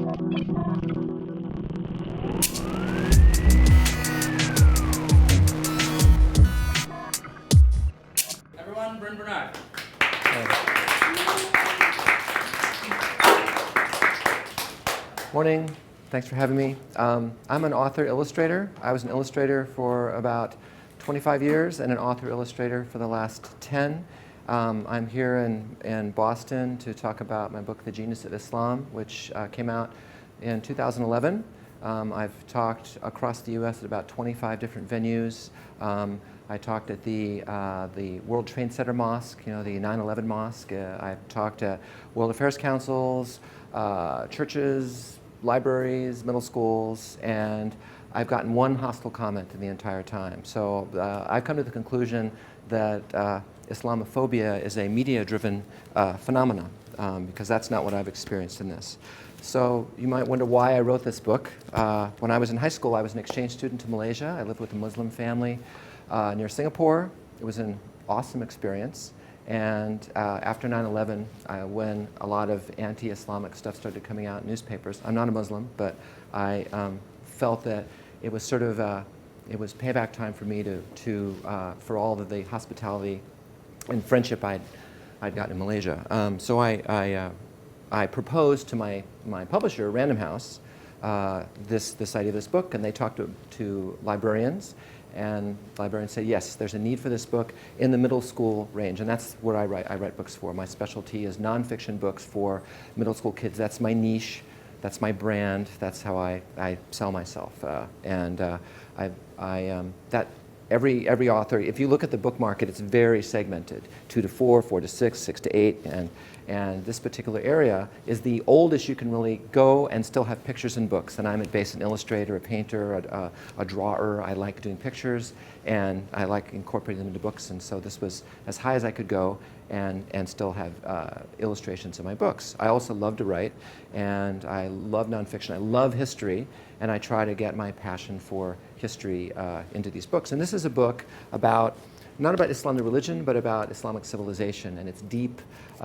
Everyone, Bryn Barnard. Morning. Thanks for having me. I'm an author-illustrator. I was an illustrator for about 25 years and an author-illustrator for the last 10. I'm here in Boston to talk about my book, The Genius of Islam, which came out in 2011. I've talked across the U.S. at about 25 different venues. I talked at the World Trade Center Mosque, the 9/11 Mosque. I've talked at World Affairs Councils, churches, libraries, middle schools, and I've gotten one hostile comment in the entire time. So I've come to the conclusion that Islamophobia is a media-driven phenomenon, because that's not what I've experienced in this. So you might wonder why I wrote this book. When I was in high school, I was an exchange student to Malaysia. I lived with a Muslim family near Singapore. It was an awesome experience. And after 9/11, when a lot of anti-Islamic stuff started coming out in newspapers, I'm not a Muslim, but I felt that it was sort of it was payback time for me for all of the hospitality and friendship I'd gotten in Malaysia. So I proposed to my publisher, Random House, this idea of this book, and they talked to librarians. And librarians said, yes, there's a need for this book in the middle school range, and that's what I write. I write books for. My specialty is nonfiction books for middle school kids. That's my niche. That's my brand. That's how I sell myself. Every author, if you look at the book market, it's very segmented: 2 to 4, 4 to 6, 6 to 8, and this particular area is the oldest you can really go and still have pictures in books. And I'm at base an illustrator, a painter, a drawer. I like doing pictures, and I like incorporating them into books. And so this was as high as I could go, and still have illustrations in my books. I also love to write, and I love nonfiction. I love history, and I try to get my passion for history into these books. And this is a book not about Islam the religion, but about Islamic civilization and its deep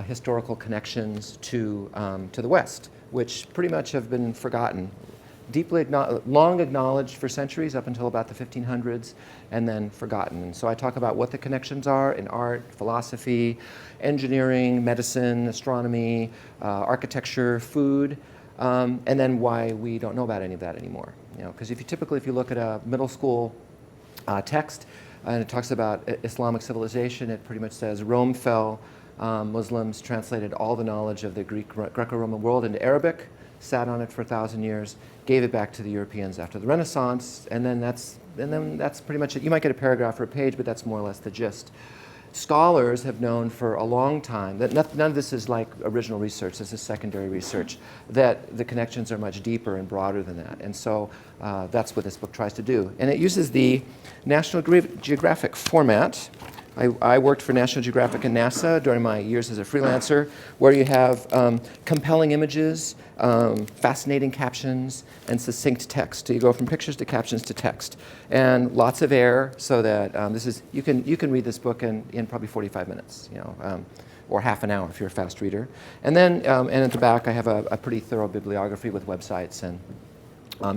historical connections to the West, which pretty much have been forgotten, long acknowledged for centuries up until about the 1500s, and then forgotten. And so I talk about what the connections are in art, philosophy, engineering, medicine, astronomy, architecture, food, and then why we don't know about any of that anymore. Because if you look at a middle school text, and it talks about Islamic civilization, it pretty much says Rome fell, Muslims translated all the knowledge of the Greco-Roman world into Arabic, sat on it for 1,000 years, gave it back to the Europeans after the Renaissance, and then that's pretty much it. You might get a paragraph or a page, but that's more or less the gist. Scholars have known for a long time that none of this is like original research, this is secondary research, that the connections are much deeper and broader than that. And so that's what this book tries to do. And it uses the National Geographic format. I worked for National Geographic and NASA during my years as a freelancer, where you have compelling images, fascinating captions, and succinct text. So you go from pictures to captions to text, and lots of air, so that you can read this book in probably 45 minutes, or half an hour if you're a fast reader. And then and at the back I have a pretty thorough bibliography with websites and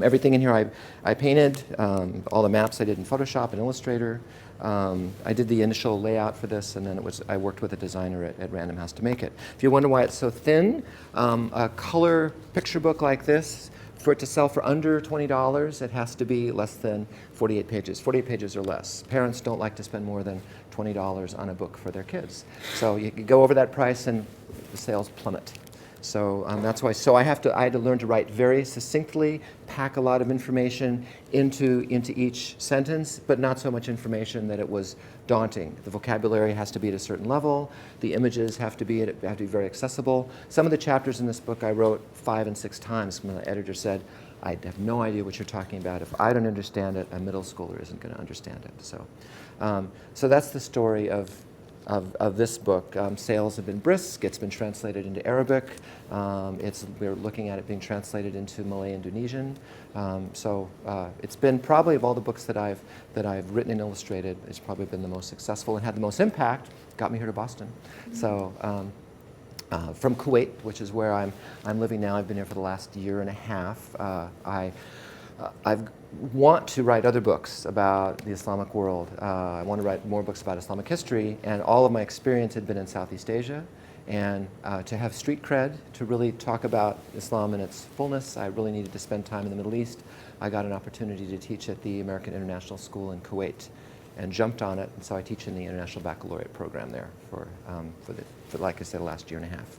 everything in here I painted. All the maps I did in Photoshop and Illustrator. I did the initial layout for this, and then I worked with a designer at Random House to make it. If you wonder why it's so thin, a color picture book like this, for it to sell for under $20, it has to be less than 48 pages. 48 pages or less. Parents don't like to spend more than $20 on a book for their kids. So you go over that price and the sales plummet. So that's why. So I had to learn to write very succinctly, pack a lot of information into each sentence, but not so much information that it was daunting. The vocabulary has to be at a certain level. The images have to be very accessible. Some of the chapters in this book I wrote 5 and 6 times. When the editor said, "I have no idea what you're talking about. If I don't understand it, a middle schooler isn't going to understand it." So that's the story of this book. Sales have been brisk. It's been translated into Arabic. We're looking at it being translated into Malay Indonesian. So it's been probably, of all the books that I've written and illustrated, it's probably been the most successful and had the most impact. Got me here to Boston. So from Kuwait, which is where I'm living now. I've been here for the last year and a half. I want to write other books about the Islamic world. I want to write more books about Islamic history, and all of my experience had been in Southeast Asia. And to have street cred, to really talk about Islam in its fullness, I really needed to spend time in the Middle East. I got an opportunity to teach at the American International School in Kuwait and jumped on it, and so I teach in the International Baccalaureate program there for like I said, the last year and a half.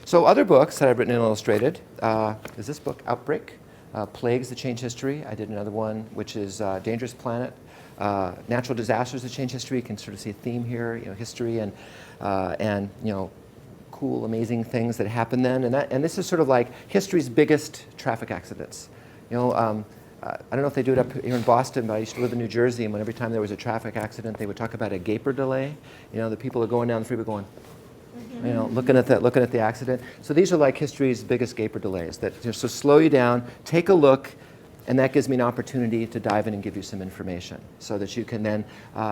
So other books that I've written and illustrated is this book, Outbreak, Plagues That Change History. I did another one, which is Dangerous Planet, Natural Disasters That Change History. You can sort of see a theme here, history and cool, amazing things that happened then. And this is sort of like history's biggest traffic accidents. I don't know if they do it up here in Boston, but I used to live in New Jersey, and when every time there was a traffic accident, they would talk about a gaper delay. The people are going down the freeway going, looking at the accident. So these are like history's biggest gaper delays that just so slow you down, take a look, and that gives me an opportunity to dive in and give you some information so that you can then,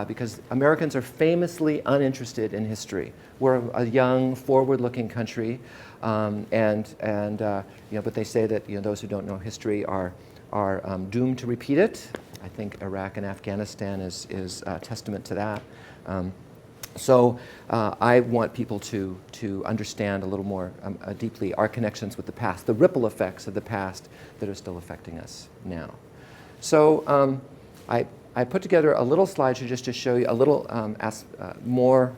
because Americans are famously uninterested in history. We're a young, forward-looking country, but they say that those who don't know history are doomed to repeat it. I think Iraq and Afghanistan is a testament to that. So I want people to understand a little more deeply our connections with the past, the ripple effects of the past that are still affecting us now. So I put together a little slideshow just to show you a little more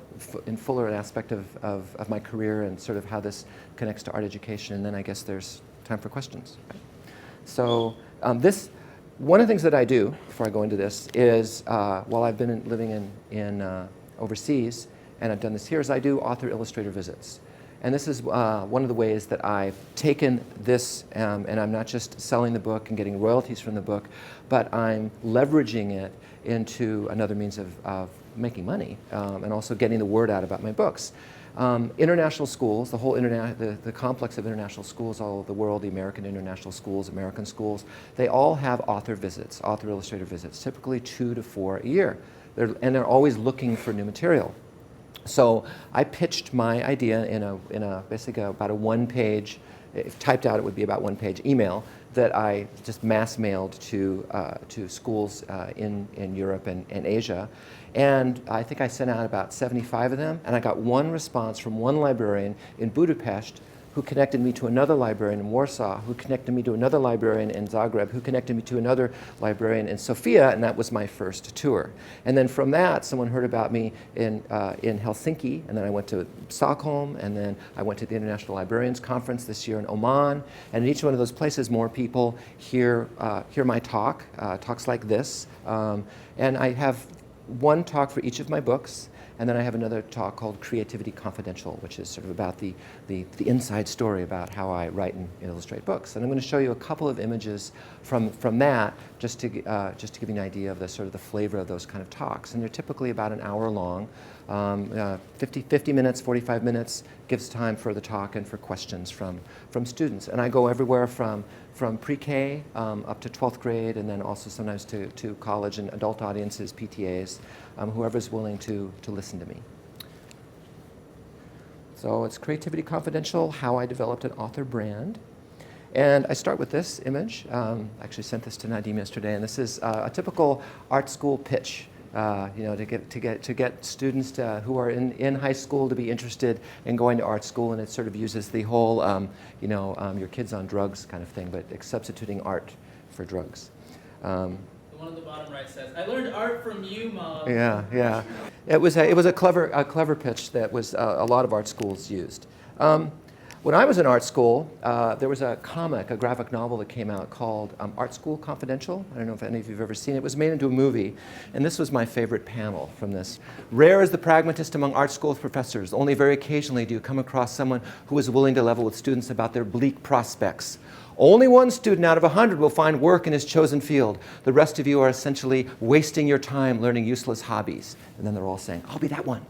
in fuller aspect of my career and sort of how this connects to art education, and then I guess there's time for questions. So one of the things that I do before I go into this is, while I've been living in overseas, and I've done this here, is I do author-illustrator visits. And this is one of the ways that I've taken this, and I'm not just selling the book and getting royalties from the book, but I'm leveraging it into another means of making money, and also getting the word out about my books. International schools, the complex of international schools all over the world, the American international schools, American schools, they all have author visits, author-illustrator visits, typically 2 to 4 a year. They're always looking for new material. So I pitched my idea in a basically about a one-page, if typed out it would be about one-page email that I just mass mailed to schools in Europe and Asia. And I think I sent out about 75 of them, and I got one response from one librarian in Budapest who connected me to another librarian in Warsaw, who connected me to another librarian in Zagreb, who connected me to another librarian in Sofia, and that was my first tour. And then from that, someone heard about me in Helsinki, and then I went to Stockholm, and then I went to the International Librarians Conference this year in Oman, and in each one of those places, more people hear my talks like this, and I have one talk for each of my books. And then I have another talk called Creativity Confidential, which is sort of about the inside story about how I write and illustrate books. And I'm going to show you a couple of images from that just to give you an idea of the sort of the flavor of those kind of talks. And they're typically about an hour long. 50 minutes, 45 minutes gives time for the talk and for questions from students. And I go everywhere from pre-K up to 12th grade, and then also sometimes to college and adult audiences, PTAs, whoever's willing to listen to me. So it's Creativity Confidential, how I developed an author brand. And I start with this image. I actually sent this to Nadim yesterday, and this is a typical art school pitch. To get students who are in high school to be interested in going to art school, and it sort of uses the whole, your kids on drugs kind of thing, but substituting art for drugs. The one on the bottom right says, "I learned art from you, Mom." Yeah. It was a clever pitch that was a lot of art schools used. When I was in art school, there was a graphic novel that came out called Art School Confidential. I don't know if any of you have ever seen it. It was made into a movie, and this was my favorite panel from this. "Rare is the pragmatist among art school professors. Only very occasionally do you come across someone who is willing to level with students about their bleak prospects. Only one student out of 100 will find work in his chosen field. The rest of you are essentially wasting your time learning useless hobbies." And then they're all saying, "I'll be that one."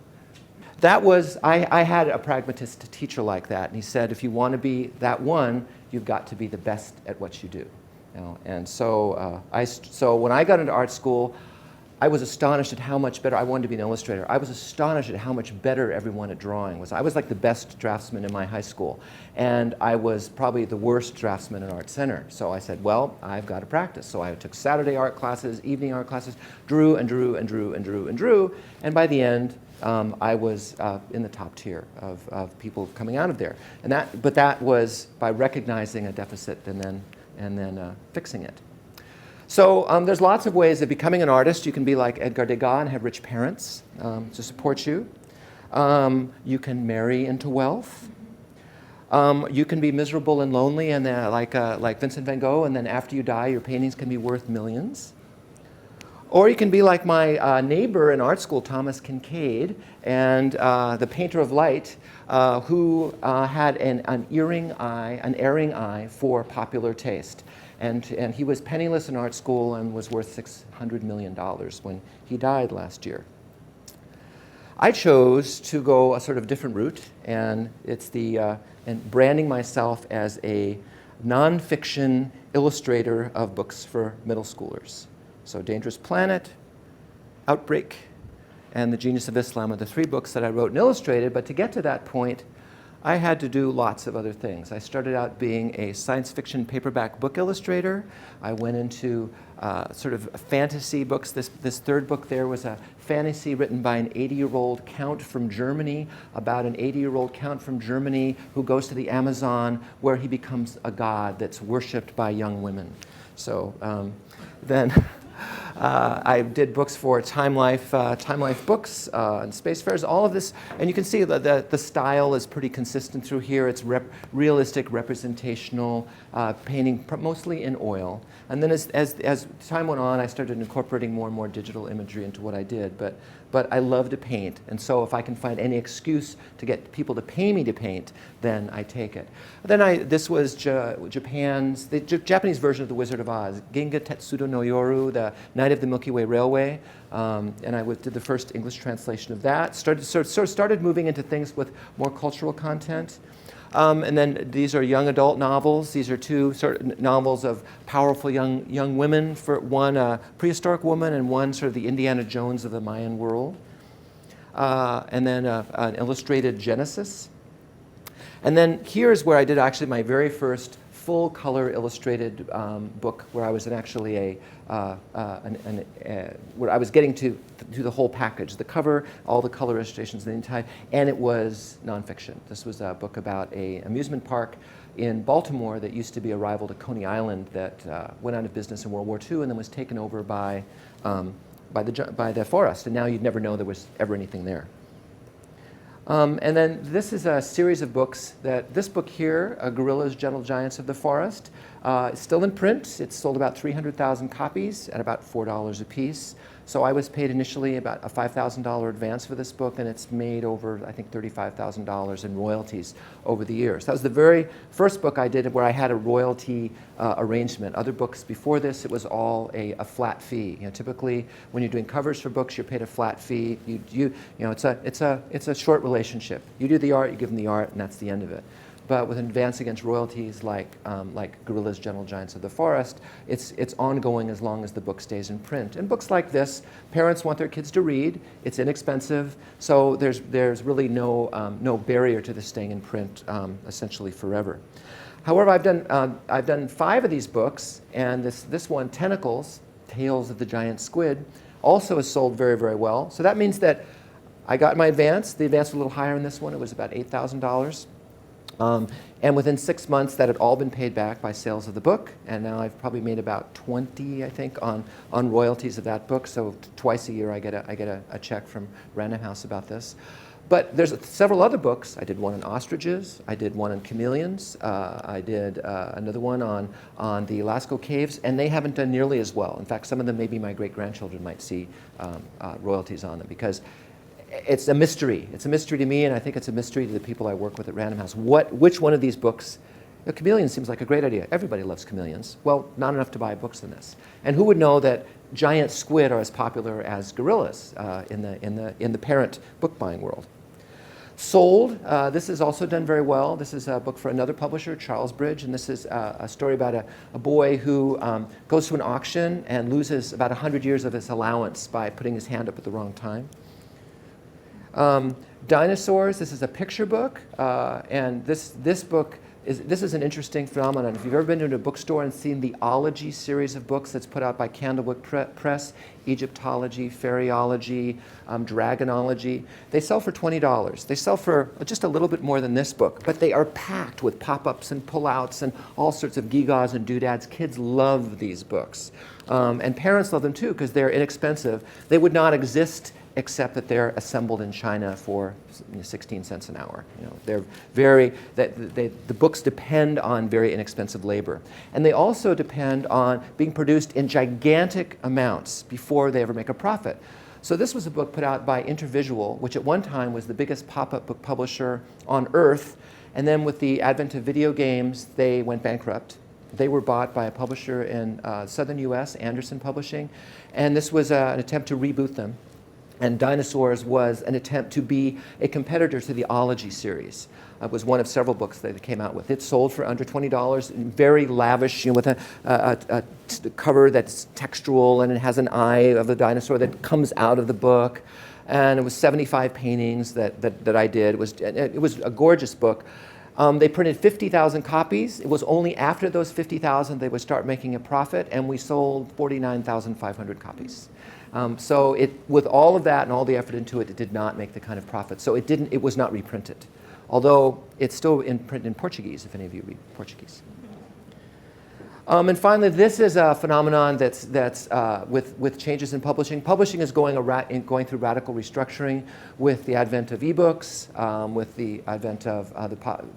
That was, I had a pragmatist teacher like that, and he said, if you want to be that one, you've got to be the best at what you do. And so when I got into art school, I was astonished at how much better, I wanted to be an illustrator. I was astonished at how much better everyone at drawing was. I was like the best draftsman in my high school, and I was probably the worst draftsman in Art Center. So I said, well, I've got to practice. So I took Saturday art classes, evening art classes, drew and drew and drew and drew and drew, and by the end, I was in the top tier of people coming out of there. But that was by recognizing a deficit and then fixing it. So there's lots of ways of becoming an artist. You can be like Edgar Degas and have rich parents to support you. You can marry into wealth. You can be miserable and lonely, and like Vincent van Gogh, and then after you die, your paintings can be worth millions. Or you can be like my neighbor in art school, Thomas Kincaid, and the painter of light, who had an erring eye for popular taste. And he was penniless in art school and was worth $600 million when he died last year. I chose to go a sort of different route, and it's and branding myself as a nonfiction illustrator of books for middle schoolers. So Dangerous Planet, Outbreak, and The Genius of Islam are the 3 books that I wrote and illustrated, but to get to that point, I had to do lots of other things. I started out being a science fiction paperback book illustrator. I went into sort of fantasy books. This 3rd book there was a fantasy written by an 80-year-old count from Germany about an 80-year-old count from Germany who goes to the Amazon where he becomes a god that's worshipped by young women. So then I did books for Time Life Books and Space Fairs, all of this. And you can see that the style is pretty consistent through here. It's realistic, representational, painting mostly in oil. And then as time went on, I started incorporating more and more digital imagery into what I did. But I love to paint. And so if I can find any excuse to get people to pay me to paint, then I take it. Then this was Japan's, the Japanese version of The Wizard of Oz, Ginga Tetsudo no Yoru, the Night of the Milky Way Railway. And I did the first English translation of that. Started moving into things with more cultural content. And then these are young adult novels. These are 2 sort of novels of powerful young women. For one, a prehistoric woman, and one sort of the Indiana Jones of the Mayan world. And then an illustrated Genesis. And then here's where I did actually my very first full-color illustrated book, where I was where I was getting to the whole package, the cover, all the color illustrations, the entire, and it was nonfiction. This was a book about an amusement park in Baltimore that used to be a rival to Coney Island that went out of business in World War II and then was taken over by the forest, and now you'd never know there was ever anything there. And then this is a series of books this book here, Gorillas, Gentle Giants of the Forest, is still in print. It's sold about 300,000 copies at about $4 a piece. So I was paid initially about a $5,000 advance for this book, and it's made over, I think, $35,000 in royalties over the years. That was the very first book I did where I had a royalty arrangement. Other books before this, it was all a flat fee. Typically, when you're doing covers for books, you're paid a flat fee. It's a short relationship. You do the art, you give them the art, and that's the end of it. But with an advance against royalties like Gorillas, Gentle Giants of the Forest, it's ongoing as long as the book stays in print. And books like this, parents want their kids to read. It's inexpensive, so there's really no barrier to this staying in print essentially forever. However, I've done 5 of these books, and this one, Tentacles, Tales of the Giant Squid, also has sold very, very well. So that means that I got my advance. The advance was a little higher in this one. It was about $8,000. And within 6 months, that had all been paid back by sales of the book. And now I've probably made about 20, I think, on royalties of that book. So twice a year, I get a check from Random House about this. But there's several other books. I did one on ostriches. I did one on chameleons. I did another one on the Lascaux Caves. And they haven't done nearly as well. In fact, some of them, maybe my great-grandchildren might see royalties on them, because it's a mystery. It's a mystery to me, and I think it's a mystery to the people I work with at Random House. Which one of these books? Chameleons seems like a great idea. Everybody loves chameleons. Well, not enough to buy books in this. And who would know that giant squid are as popular as gorillas in the parent book buying world? Sold, this is also done very well. This is a book for another publisher, Charles Bridge, and this is a story about a boy who goes to an auction and loses about 100 years of his allowance by putting his hand up at the wrong time. Dinosaurs, this is a picture book, and this book is an interesting phenomenon. If you've ever been to a bookstore and seen the Ology series of books that's put out by Candlewick Press, Egyptology, Fairyology, Dragonology, they sell for $20. They sell for just a little bit more than this book, but they are packed with pop-ups and pull-outs and all sorts of gewgaws and doodads. Kids love these books. And parents love them too because they're inexpensive. They would not exist except that they're assembled in China for 16 cents an hour. You know, they're the books depend on very inexpensive labor. And they also depend on being produced in gigantic amounts before they ever make a profit. So this was a book put out by Intervisual, which at one time was the biggest pop-up book publisher on earth. And then with the advent of video games, they went bankrupt. They were bought by a publisher in southern US, Anderson Publishing. And this was an attempt to reboot them. And Dinosaurs was an attempt to be a competitor to the Ology series. It was one of several books that they came out with. It sold for under $20, very lavish, you know, with a cover that's textural, and it has an eye of the dinosaur that comes out of the book. And it was 75 paintings that I did. It was a gorgeous book. They printed 50,000 copies. It was only after those 50,000 they would start making a profit, and we sold 49,500 copies. So with all of that and all the effort into it, it did not make the kind of profit. So it was not reprinted, although it's still in print in Portuguese, if any of you read Portuguese. And finally, this is a phenomenon that's with changes in publishing. Publishing is going through radical restructuring with the advent of ebooks, with the advent of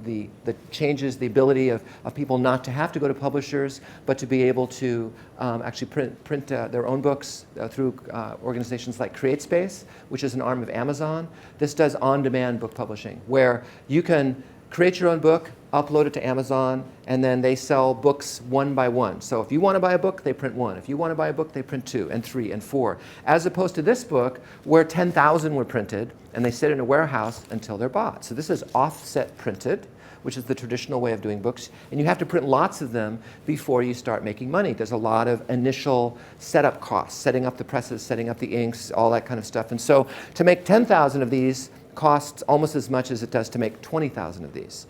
the changes, the ability of people not to have to go to publishers, but to be able to actually print their own books through organizations like CreateSpace, which is an arm of Amazon. This does on-demand book publishing, where you can create your own book, upload it to Amazon, and then they sell books one by one. So if you want to buy a book, they print one. If you want to buy a book, they print 2 and 3 and 4. As opposed to this book, where 10,000 were printed, and they sit in a warehouse until they're bought. So this is offset printed, which is the traditional way of doing books. And you have to print lots of them before you start making money. There's a lot of initial setup costs, setting up the presses, setting up the inks, all that kind of stuff. And so to make 10,000 of these costs almost as much as it does to make 20,000 of these.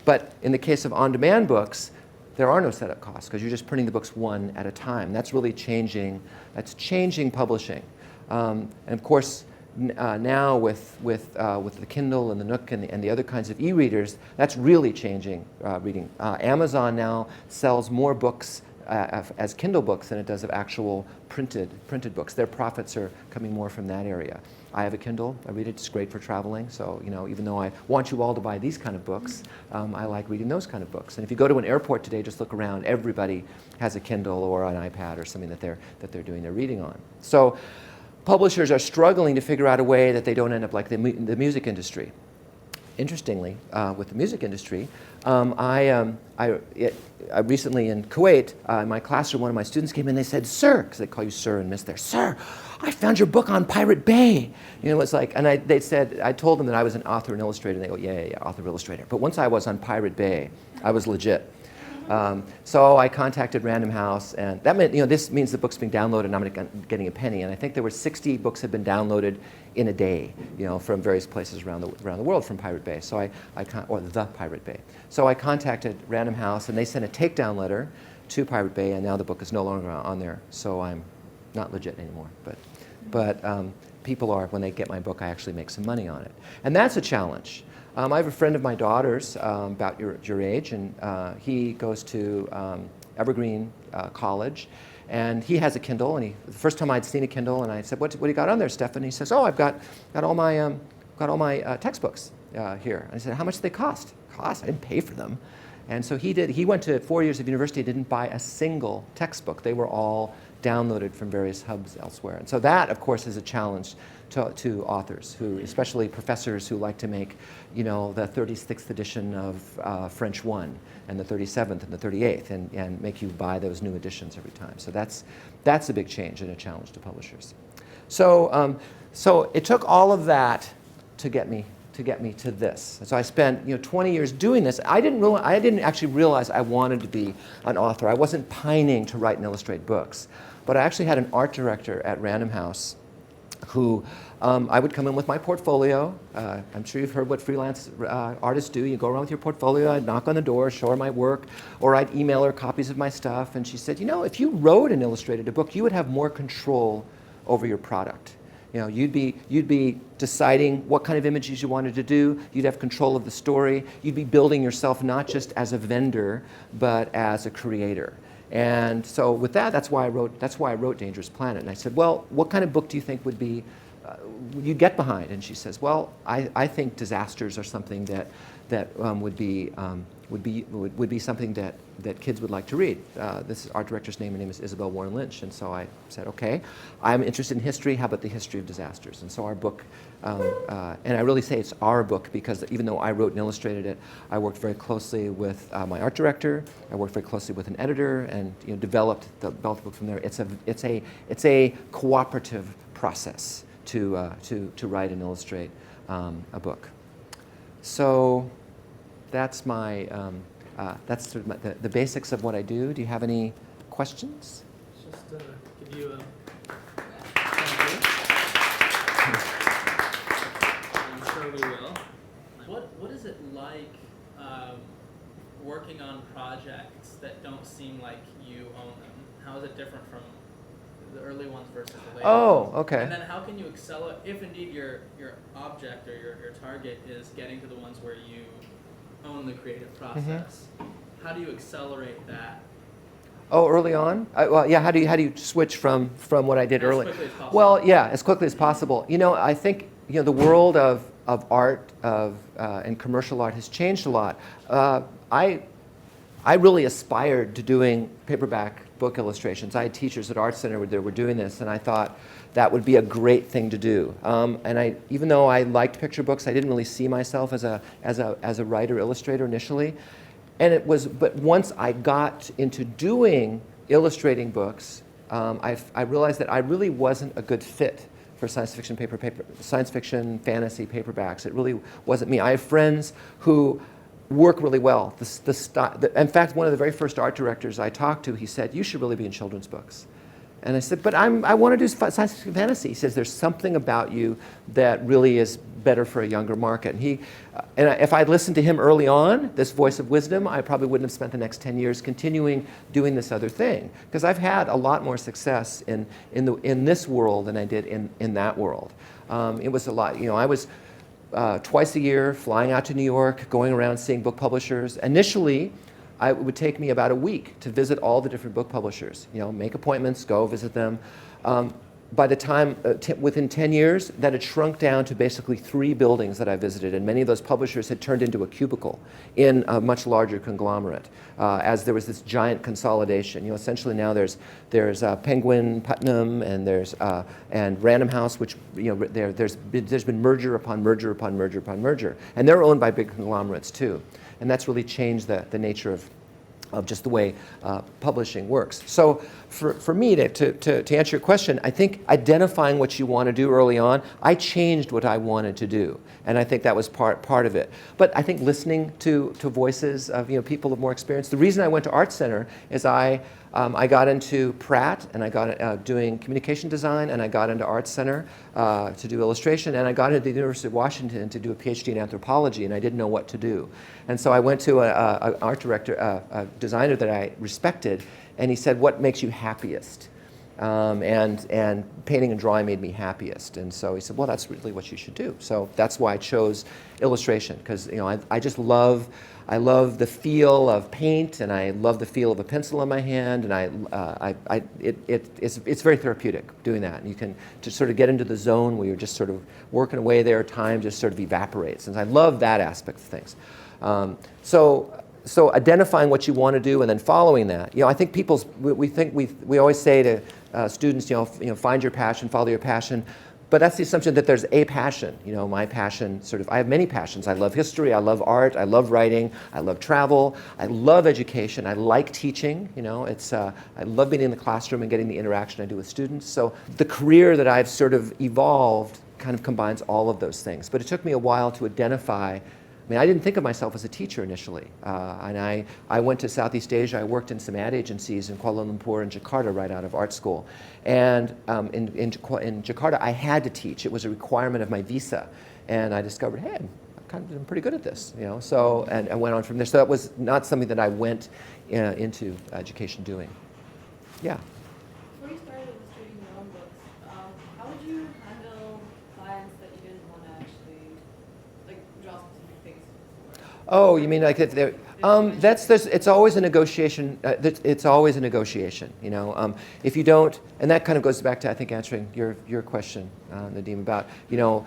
But in the case of on-demand books, there are no setup costs because you're just printing the books one at a time. That's really changing. That's changing publishing. And of course, now with the Kindle and the Nook and the other kinds of e-readers, that's really changing reading. Amazon now sells more books as Kindle books than it does of actual printed books. Their profits are coming more from that area. I have a Kindle. I read it. It's great for traveling. So, you know, even though I want you all to buy these kind of books, I like reading those kind of books. And if you go to an airport today, just look around. Everybody has a Kindle or an iPad or something that they're doing their reading on. So, publishers are struggling to figure out a way that they don't end up like the music industry. Interestingly, with the music industry, I recently in Kuwait, in my classroom, one of my students came in and they said, "Sir," because they call you sir and miss there, "Sir, I found your book on Pirate Bay." You know, it's like, and they said, I told them that I was an author and illustrator, and they go, yeah, author, illustrator. But once I was on Pirate Bay, I was legit. So I contacted Random House, and that meant, you know, this means the book's being downloaded and I'm not getting a penny. And I think there were 60 books had been downloaded in a day, you know, from various places around the world from Pirate Bay. So or the Pirate Bay. So I contacted Random House, and they sent a takedown letter to Pirate Bay, and now the book is no longer on there. So I'm not legit anymore. But people are, when they get my book, I actually make some money on it. And that's a challenge. I have a friend of my daughter's about your age, and he goes to Evergreen College, and he has a Kindle. And the first time I'd seen a Kindle, and I said, "What do you got on there, Steph?" And he says, "Oh, I've got all my textbooks here." And I said, "How much do they cost?" "Cost? I didn't pay for them." And so he did. He went to 4 years of university, didn't buy a single textbook. They were all downloaded from various hubs elsewhere. And so that, of course, is a challenge to authors, who, especially professors who like to make, you know, the 36th edition of French 1 and the 37th and the 38th, and make you buy those new editions every time. So that's a big change and a challenge to publishers. So it took all of that to get me to get me to this. And so I spent 20 years doing this. I didn't actually realize I wanted to be an author. I wasn't pining to write and illustrate books. But I actually had an art director at Random House who I would come in with my portfolio. I'm sure you've heard what freelance artists do. You go around with your portfolio, I'd knock on the door, show her my work, or I'd email her copies of my stuff. And she said, if you wrote and illustrated a book, you would have more control over your product. You'd be deciding what kind of images you wanted to do. You'd have control of the story. You'd be building yourself not just as a vendor, but as a creator. And so with that, that's why I wrote Dangerous Planet. And I said, well, what kind of book do you think would be you'd get behind? And she says, well, I think disasters are something that would be something that kids would like to read. This art director's name is Isabel Warren Lynch, and so I said, okay, I'm interested in history. How about the history of disasters? And so our book, and I really say it's our book because even though I wrote and illustrated it, I worked very closely with my art director. I worked very closely with an editor, and developed the book from there. It's a cooperative process to write and illustrate a book. So that's my that's sort of the basics of what I do. Do you have any questions? Just give you a I'm sure we will. What is it like working on projects that don't seem like you own them? How is it different from the early ones versus the later ones? Okay. And then how can you accelerate, if indeed your object or your target is getting to the ones where you own the creative process, how do you accelerate that? Oh, early on? Well, yeah. How do you switch from what I did early? As quickly as possible. Well, yeah, as quickly as possible. I think the world of art and commercial art has changed a lot. I really aspired to doing paperback book illustrations. I had teachers at Art Center that were doing this, and I thought that would be a great thing to do. And even though I liked picture books, I didn't really see myself as a writer illustrator initially. But once I got into doing illustrating books, I realized that I really wasn't a good fit for science fiction fantasy paperbacks. It really wasn't me. I have friends who work really well. In fact, one of the very first art directors I talked to, he said, "You should really be in children's books." And I said, "But I want to do science fiction fantasy." He says, "There's something about you that really is better for a younger market." And if I'd listened to him early on, this voice of wisdom, I probably wouldn't have spent the next 10 years continuing doing this other thing, because I've had a lot more success in this world than I did in that world. It was a lot. I was twice a year flying out to New York, going around seeing book publishers. Initially, it would take me about a week to visit all the different book publishers. Make appointments, go visit them. By the time, within 10 years, that had shrunk down to basically 3 buildings that I visited, and many of those publishers had turned into a cubicle in a much larger conglomerate, as there was this giant consolidation. Essentially now there's Penguin, Putnam, and there's and Random House, which there's been merger upon merger upon merger upon merger, and they're owned by big conglomerates too, and that's really changed the nature of just the way publishing works. So for me, to answer your question, I think identifying what you want to do early on, I changed what I wanted to do. And I think that was part of it. But I think listening to voices of people of more experience. The reason I went to Art Center is I got into Pratt, and I got doing communication design, and I got into Art Center to do illustration, and I got into the University of Washington to do a PhD in anthropology, and I didn't know what to do. And so I went to an art director, a designer that I respected, and he said, "What makes you happiest?" And painting and drawing made me happiest. And so he said, "Well, that's really what you should do." So that's why I chose illustration, because I just love the feel of paint, and I love the feel of a pencil in my hand, and it's very therapeutic doing that. And you can just sort of get into the zone where you're just sort of working away there, time just sort of evaporates. And I love that aspect of things. So identifying what you want to do and then following that. I think we always say to students, find your passion, follow your passion. But that's the assumption that there's a passion. My passion I have many passions. I love history, I love art, I love writing, I love travel, I love education, I like teaching. I love being in the classroom and getting the interaction I do with students. So the career that I've sort of evolved kind of combines all of those things. But it took me a while to identify. I mean, I didn't think of myself as a teacher initially. And I went to Southeast Asia. I worked in some ad agencies in Kuala Lumpur and Jakarta right out of art school. And in Jakarta, I had to teach. It was a requirement of my visa. And I discovered, hey, I'm pretty good at this, you know. So, and I went on from there. So that was not something that I went into education doing. Yeah. Before you started illustrating your own books, how would you handle clients that you didn't want to actually like draw specific things for? Oh, you mean like if they're, it's always a negotiation. It's always a negotiation, you know. If you don't, and that kind of goes back to, I think, answering your question, Nadeem, about, you know,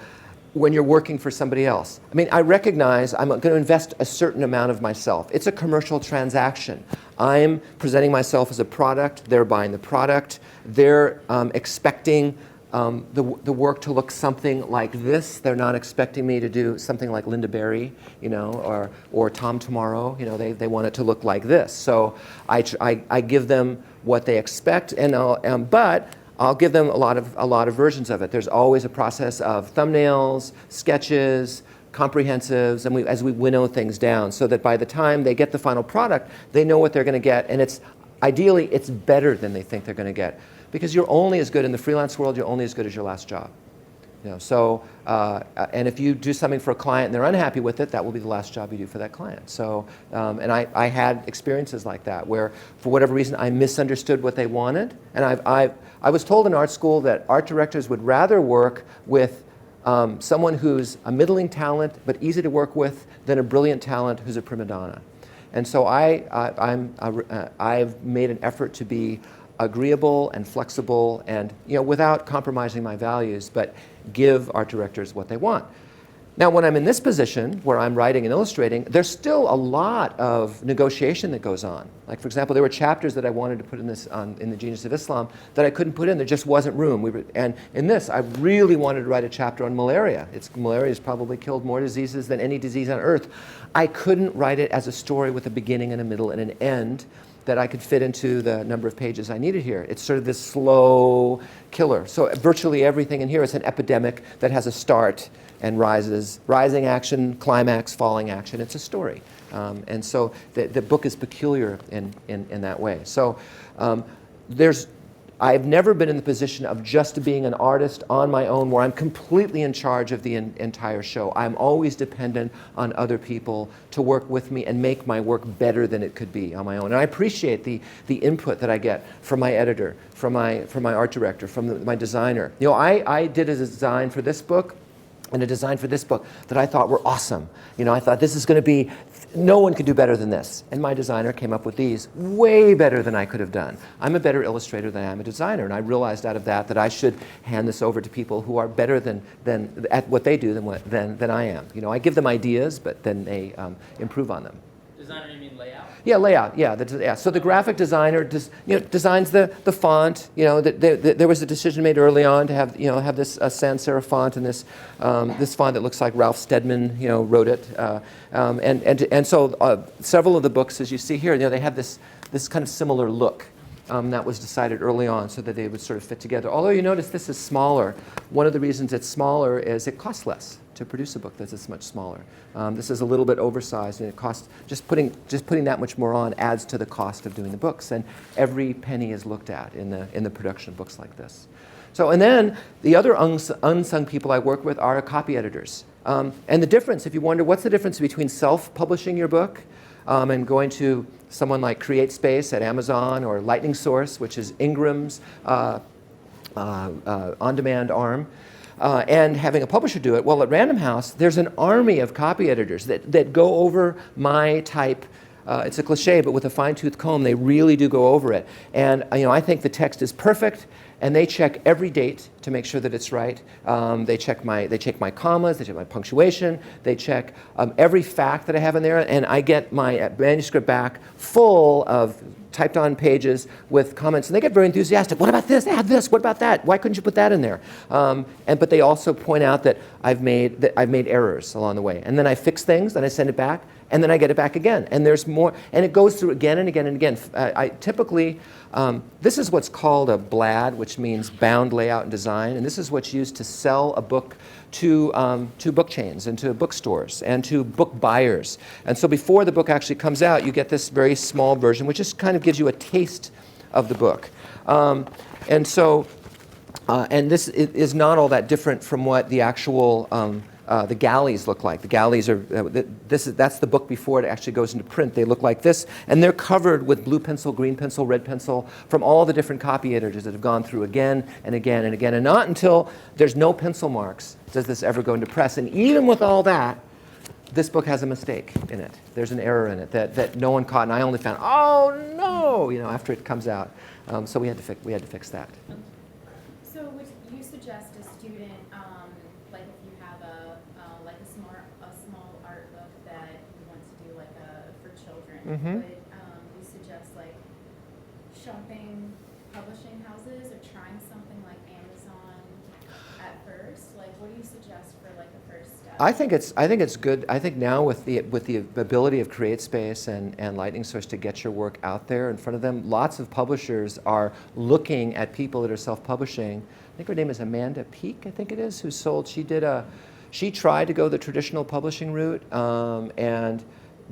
when you're working for somebody else. I mean, I recognize I'm going to invest a certain amount of myself. It's a commercial transaction. I'm presenting myself as a product. They're buying the product. They're expecting the work to look something like this. They're not expecting me to do something like Linda Berry, you know, or Tom Tomorrow. You know, they want it to look like this. So I give them what they expect, and but I'll give them a lot of versions of it. There's always a process of thumbnails, sketches, comprehensives, and as we winnow things down so that by the time they get the final product, they know what they're going to get, and ideally it's better than they think they're going to get. Because you're only as good in the freelance world, you're only as good as your last job. You know, so, and if you do something for a client and they're unhappy with it, that will be the last job you do for that client. So, and I had experiences like that where, for whatever reason, I misunderstood what they wanted. And I was told in art school that art directors would rather work with someone who's a middling talent but easy to work with than a brilliant talent who's a prima donna. And so I've made an effort to be agreeable and flexible and, you know, without compromising my values, but give art directors what they want. Now, when I'm in this position where I'm writing and illustrating, there's still a lot of negotiation that goes on. Like, for example, there were chapters that I wanted to put in in the Genius of Islam that I couldn't put in. There just wasn't room. And in this, I really wanted to write a chapter on malaria. Malaria has probably killed more diseases than any disease on earth. I couldn't write it as a story with a beginning and a middle and an end that I could fit into the number of pages I needed here. It's sort of this slow killer. So virtually everything in here is an epidemic that has a start and rising action, climax, falling action. It's a story. And so the book is peculiar in that way. So I've never been in the position of just being an artist on my own where I'm completely in charge of the entire show. I'm always dependent on other people to work with me and make my work better than it could be on my own. And I appreciate the input that I get from my editor, from my art director, from my designer. You know, I did a design for this book and a design for this book that I thought were awesome. You know, I thought this is going to be, no one could do better than this. And my designer came up with these way better than I could have done. I'm a better illustrator than I am a designer, and I realized out of that I should hand this over to people who are better than at what they do than I am. You know, I give them ideas, but then they improve on them. Designer, you mean layout? Yeah, layout. Yeah, So the graphic designer designs the font. You know, there was a decision made early on to have this sans serif font and this font that looks like Ralph Steadman wrote it. And so several of the books, as you see here, they have this kind of similar look. That was decided early on so that they would sort of fit together. Although you notice this is smaller. One of the reasons it's smaller is it costs less to produce a book that's much smaller. This is a little bit oversized, and it costs just putting that much more on adds to the cost of doing the books. And every penny is looked at in the production of books like this. So, and then the other unsung people I work with are copy editors. And the difference, if you wonder, what's the difference between self-publishing your book and going to someone like CreateSpace at Amazon or Lightning Source, which is Ingram's on-demand arm, and having a publisher do it? Well, at Random House, there's an army of copy editors that go over my type. It's a cliche, but with a fine-tooth comb, they really do go over it. And I think the text is perfect, and they check every date to make sure that it's right. They check my commas, they check my punctuation, they check every fact that I have in there, and I get my manuscript back full of typed on pages with comments, and they get very enthusiastic. What about this? Add this. What about that? Why couldn't you put that in there? But they also point out that I've made errors along the way, and then I fix things, and I send it back, and then I get it back again, and there's more, and it goes through again and again and again. I typically, this is what's called a BLAD, which means bound layout and design, and this is what's used to sell a book to book chains and to bookstores and to book buyers. And so before the book actually comes out, you get this very small version, which just kind of gives you a taste of the book. And so, and this is not all that different from what the actual the galleys look like. The galleys are, that's the book before it actually goes into print. They look like this, and they're covered with blue pencil, green pencil, red pencil from all the different copy editors that have gone through again and again and again. And not until there's no pencil marks does this ever go into press. And even with all that, this book has a mistake in it. There's an error in it that no one caught, and I only found, oh no, after it comes out. So we had to fix that. So would you suggest a student, like if you have a small art book that you want to do for children, would you suggest shopping publishing houses or trying something like Amazon at first? What do you suggest for a first step? I think it's good. I think now with the ability of CreateSpace and Lightning Source to get your work out there in front of them, lots of publishers are looking at people that are self-publishing. I think her name is Amanda Peak, I think it is, who sold. She tried to go the traditional publishing route and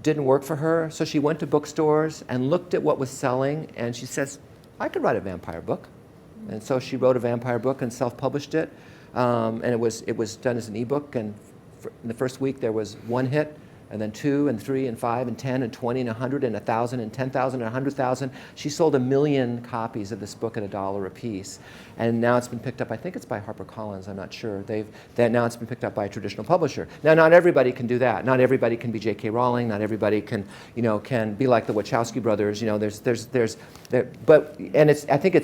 didn't work for her. So she went to bookstores and looked at what was selling, and she says, I could write a vampire book. And so she wrote a vampire book and self-published it. And it was done as an ebook, and in the first week there was 1 hit, and then 2 and 3 and 5 and 10 and 20 and 100 and 1,000 and 10,000 and 100,000. She sold 1 million copies of this book at $1 a piece, and now it's been picked up. I think it's by HarperCollins. I'm not sure. Now it's been picked up by a traditional publisher. Now, not everybody can do that. Not everybody can be J.K. Rowling. Not everybody can be like the Wachowski brothers. I think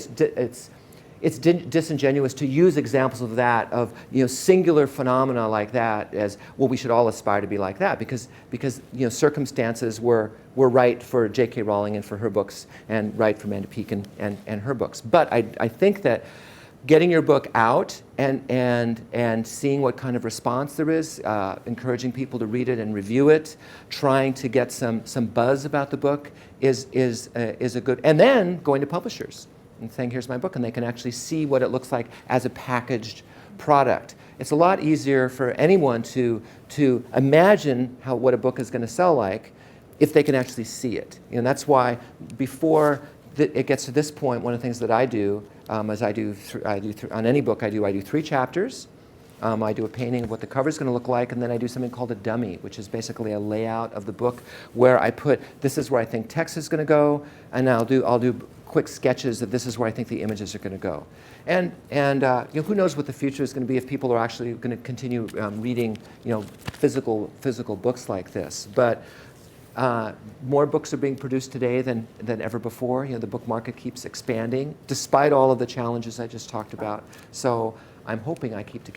it's disingenuous to use examples of that, of singular phenomena like that as, well, we should all aspire to be like that, because circumstances were right for J.K. Rowling and for her books, and right for Amanda Peak and her books. But I think that getting your book out and seeing what kind of response there is, encouraging people to read it and review it, trying to get some buzz about the book is a good, and then going to publishers and saying, here's my book, and they can actually see what it looks like as a packaged product. It's a lot easier for anyone to imagine what a book is going to sell like if they can actually see it. That's why before it gets to this point, one of the things that I do, as I do on any book, I do 3 chapters. I do a painting of what the cover is going to look like, and then I do something called a dummy, which is basically a layout of the book where I put, this is where I think text is going to go, and I'll do quick sketches of this is where I think the images are going to go. And who knows what the future is going to be if people are actually going to continue reading physical books like this. But more books are being produced today than ever before. The book market keeps expanding despite all of the challenges I just talked about. So I'm hoping I keep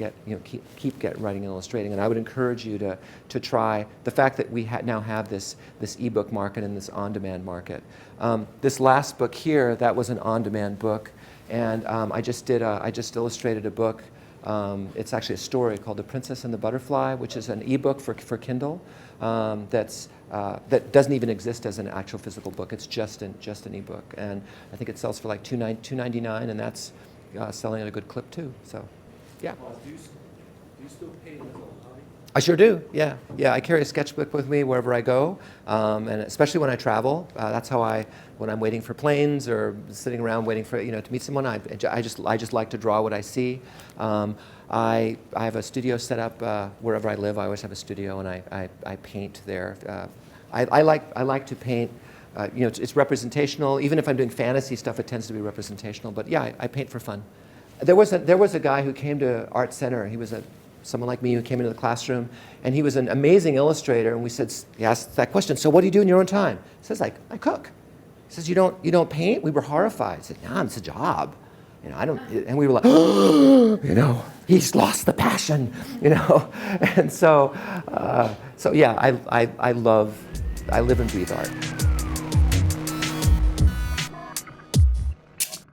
writing and illustrating, and I would encourage you to try the fact that we now have this ebook market and this on-demand market. This last book here, that was an on-demand book, and I just illustrated a book. It's actually a story called The Princess and the Butterfly, which is an ebook for Kindle that doesn't even exist as an actual physical book. It's just an ebook, and I think it sells for like $2.99, and that's selling at a good clip too. So, yeah. Do you still paint as a hobby? I sure do. Yeah. I carry a sketchbook with me wherever I go, and especially when I travel. That's how when I'm waiting for planes or sitting around waiting for to meet someone. I just like to draw what I see. I have a studio set up wherever I live. I always have a studio, and I paint there. I like to paint. It's representational. Even if I'm doing fantasy stuff, it tends to be representational. But yeah, I paint for fun. There was a guy who came to Art Center. He was someone like me who came into the classroom, and he was an amazing illustrator. And he asked that question. So what do you do in your own time? He says, I cook. He says, you don't paint? We were horrified. He said, nah, it's a job. I don't. And we were like, oh, he's lost the passion. And so yeah, I live and breathe art.